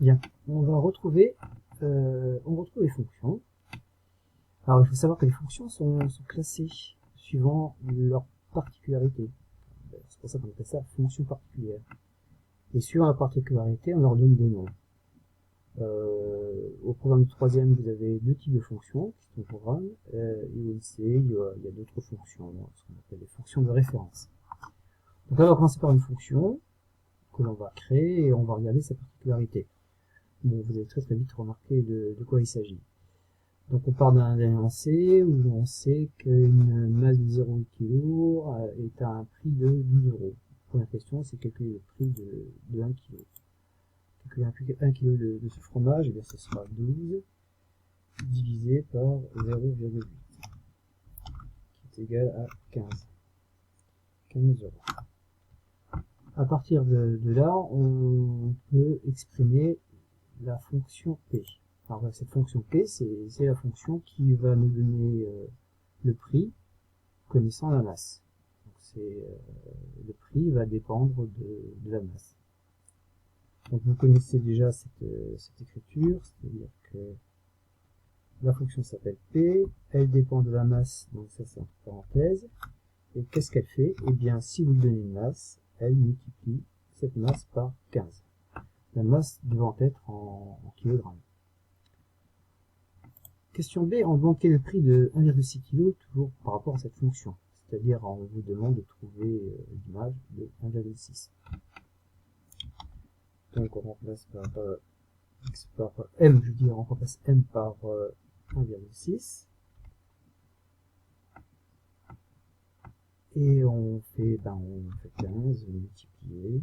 Bien, on retrouve les fonctions. Alors, il faut savoir que les fonctions sont classées suivant leur particularité. C'est pour ça qu'on appelle ça fonction particulière. Et suivant la particularité, on leur donne des noms. Au programme de troisième, vous avez deux types de fonctions qui sont au programme, et au lycée, il y a d'autres fonctions, ce qu'on appelle les fonctions de référence. Donc là, on va commencer par une fonction que l'on va créer et on va regarder sa particularité. Bon, vous allez très vite remarquer de quoi il s'agit. Donc on part d'un énoncé où on sait qu'une masse de 0,8 kg est à un prix de 12 euros. La première question, c'est calculer le prix de 1 kg. Calculer 1 kg de ce fromage, et bien ce sera 12 divisé par 0,8 qui est égal à 15 euros. À partir de là, on peut exprimer la fonction P. Alors cette fonction P, c'est la fonction qui va nous donner le prix connaissant la masse. Donc le prix va dépendre de la masse. Donc vous connaissez déjà cette écriture, c'est-à-dire que la fonction s'appelle P, elle dépend de la masse, donc ça c'est entre parenthèses. Et qu'est-ce qu'elle fait? Eh bien, si vous lui donnez une masse, elle multiplie cette masse par 15. La masse devant être en kilogrammes. Question B, on demande quel est le prix de 1,6 kg toujours par rapport à cette fonction. C'est-à-dire, on vous demande de trouver l'image de 1,6. Donc, on remplace par M, je veux dire, on remplace M par 1,6. Et on fait 15 multiplié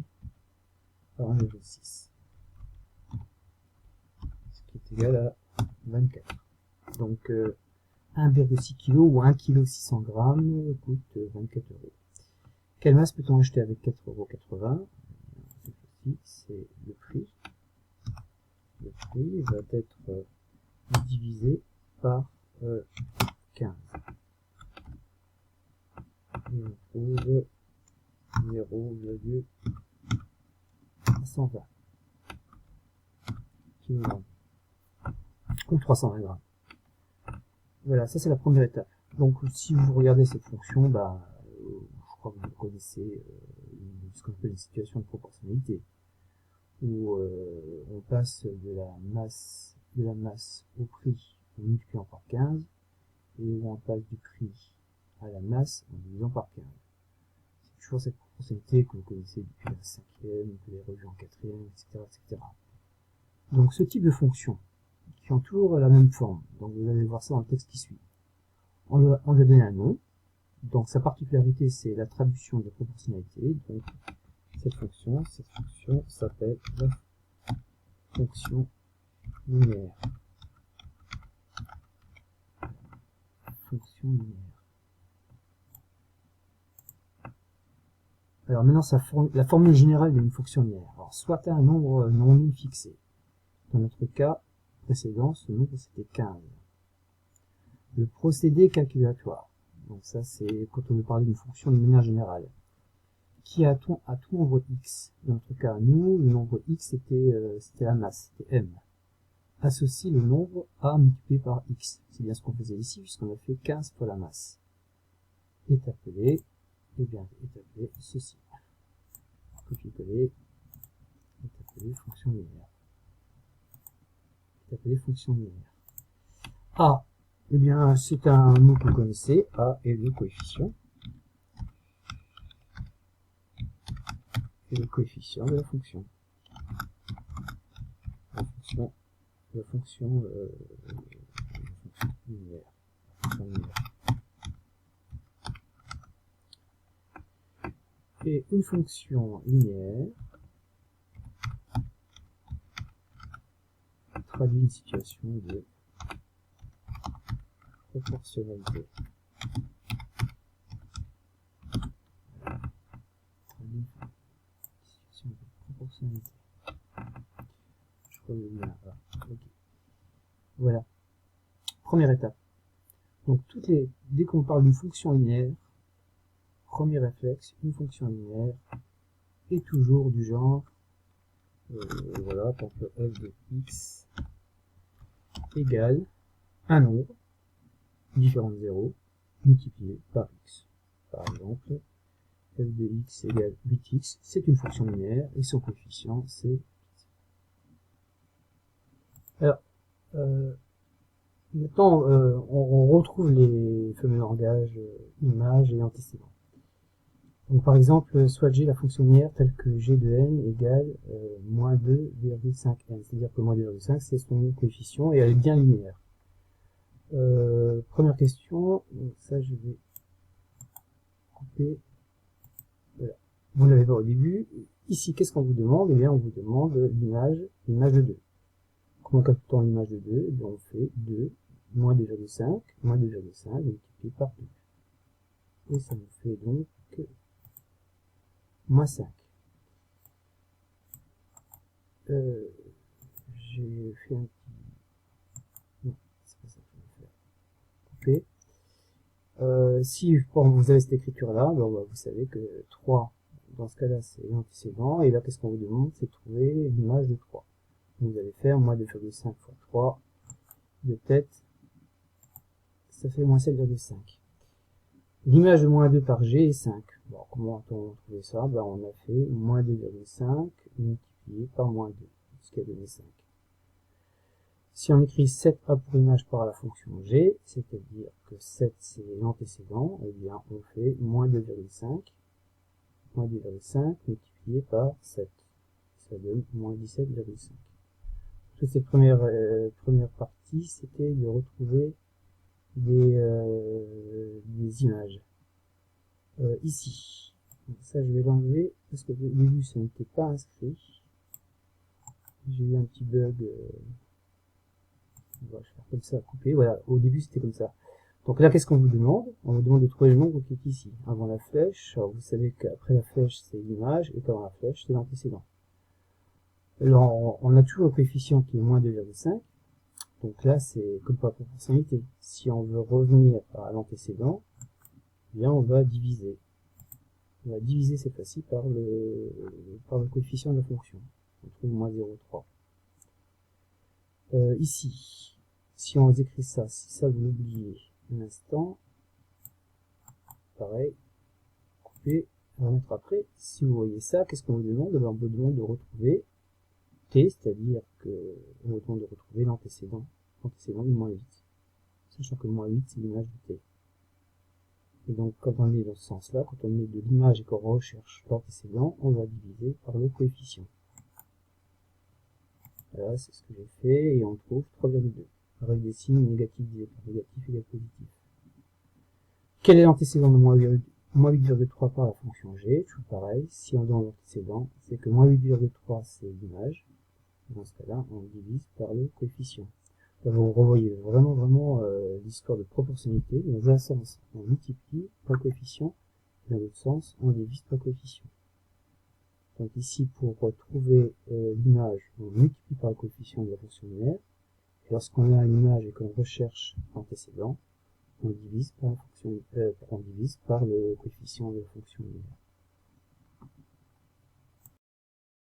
par 1,6. Ce qui est égal à 24. Donc 1,6 kg ou 1 kg 600 grammes coûte 24 euros. Quelle masse peut-on acheter avec 4,80 euros? C'est le prix. Le prix va être divisé par 15. Et on trouve 0,120 kg. Ou 320 grammes. Voilà, ça c'est la première étape. Donc si vous regardez cette fonction, je crois que vous connaissez ce qu'on appelle une situation de proportionnalité, où on passe de la masse au prix en multipliant par 15, et où on passe du prix à la masse en divisant par 15. C'est toujours cette proportionnalité que vous connaissez depuis la 5e, que vous avez revue en 4e, etc., etc. Donc ce type de fonction, qui ont toujours la même forme, donc vous allez voir ça dans le texte qui suit. On lui a donné un nom, donc sa particularité c'est la traduction de la proportionnalité, donc cette fonction s'appelle la fonction linéaire. Fonction linéaire. Alors maintenant, la formule générale d'une fonction linéaire. Alors, soit un nombre non nul fixé. Dans notre cas précédent, ce nombre c'était 15. Le procédé calculatoire. Donc ça, c'est quand on veut parler d'une fonction de manière générale. Qui a tout nombre x. Dans notre cas, nous, le nombre x c'était la masse, c'était m. Associe le nombre a multiplié par x. C'est bien ce qu'on faisait ici, puisqu'on a fait 15 fois la masse. Est appelé ceci. Copier-coller, est appelé fonction linéaire. Est appelé fonction linéaire. A, eh bien, c'est un mot que vous connaissez. A est le coefficient. Et le coefficient de la fonction. La fonction linéaire. Et une fonction linéaire traduit une situation de proportionnalité. Situation de proportionnalité. Je crois que je viens là. Ok. Voilà. Première étape. Donc dès qu'on parle d'une fonction linéaire, premier réflexe, une fonction linéaire est toujours du genre voilà, tant que f de x égale un nombre différent de 0 multiplié par x. Par exemple, f de x égale 8x, c'est une fonction linéaire et son coefficient c'est... Alors, maintenant, on retrouve les fameux langages images et antécédents. Donc par exemple, soit j'ai la fonction linéaire telle que g de n égale moins 2,5n, c'est-à-dire que moins 2,5 c'est son coefficient et elle est bien linéaire. Première question, donc ça je vais couper, voilà. Vous n'avez pas au début. Ici, qu'est-ce qu'on vous demande? Eh bien, on vous demande l'image de 2. Comment calcule-t-on l'image de 2? Eh bien, on fait 2 moins 2,5 multiplié par 2. Et ça nous fait donc moins 5. J'ai fait un petit... Non, c'est pas ça que je vais faire. Couper. Si vous avez cette écriture-là, ben, vous savez que 3, dans ce cas-là, c'est l'antécédent. Et là, qu'est-ce qu'on vous demande? C'est de trouver l'image de 3. Donc, vous allez faire moins 2,5 fois 3 de tête. Ça fait moins 7,5. L'image de moins 2 par g est 5. Bon, comment on trouvé ça? Ben, on a fait moins 2,5 multiplié par moins 2, ce qui a donné 5. Si on écrit 7a pour image par la fonction g, c'est-à-dire que 7 c'est l'antécédent, eh bien on fait moins 2,5 multiplié par 7. Ça donne moins 17,5. Toute cette première partie, c'était de retrouver des images. Ici, donc ça je vais l'enlever parce que au début ça n'était pas inscrit. J'ai eu un petit bug. On va faire comme ça, couper. Voilà, au début c'était comme ça. Donc là, qu'est-ce qu'on vous demande? On vous demande de trouver le nombre qui est ici, avant la flèche. Alors vous savez qu'après la flèche c'est l'image et qu'avant la flèche c'est l'antécédent. Alors on a toujours le coefficient qui est moins 2,5. Donc là c'est comme par proportionnalité. Si on veut revenir à l'antécédent, eh bien on va diviser. On va diviser cette fois-ci par le coefficient de la fonction. On trouve moins 0,3. Ici, si on écrit ça, si ça vous l'oubliez un instant, pareil, couper, remettre après. Si vous voyez ça, qu'est-ce qu'on vous demande? On vous demande de retrouver t, c'est-à-dire que on vous demande de retrouver l'antécédent du moins 8, sachant que le moins 8 c'est l'image de t. Et donc quand on est dans ce sens-là, quand on est de l'image et qu'on recherche l'antécédent, on va diviser par le coefficient. Voilà, c'est ce que j'ai fait, et on trouve 3,2, avec des signes négatifs divisés par négatif égale positif. Quel est l'antécédent de moins 8,3 par la fonction g? Toujours pareil, si on donne l'antécédent, c'est que moins 8,3 c'est l'image. Dans ce cas-là, on divise par le coefficient. Là, vous revoyez vraiment l'histoire de proportionnalité. Dans un sens, on multiplie par le coefficient, dans l'autre sens, on divise par le coefficient. Donc ici, pour trouver l'image, on multiplie par le coefficient de la fonction linéaire. Et lorsqu'on a une image et qu'on recherche l'antécédent, on divise par le coefficient de la fonction linéaire.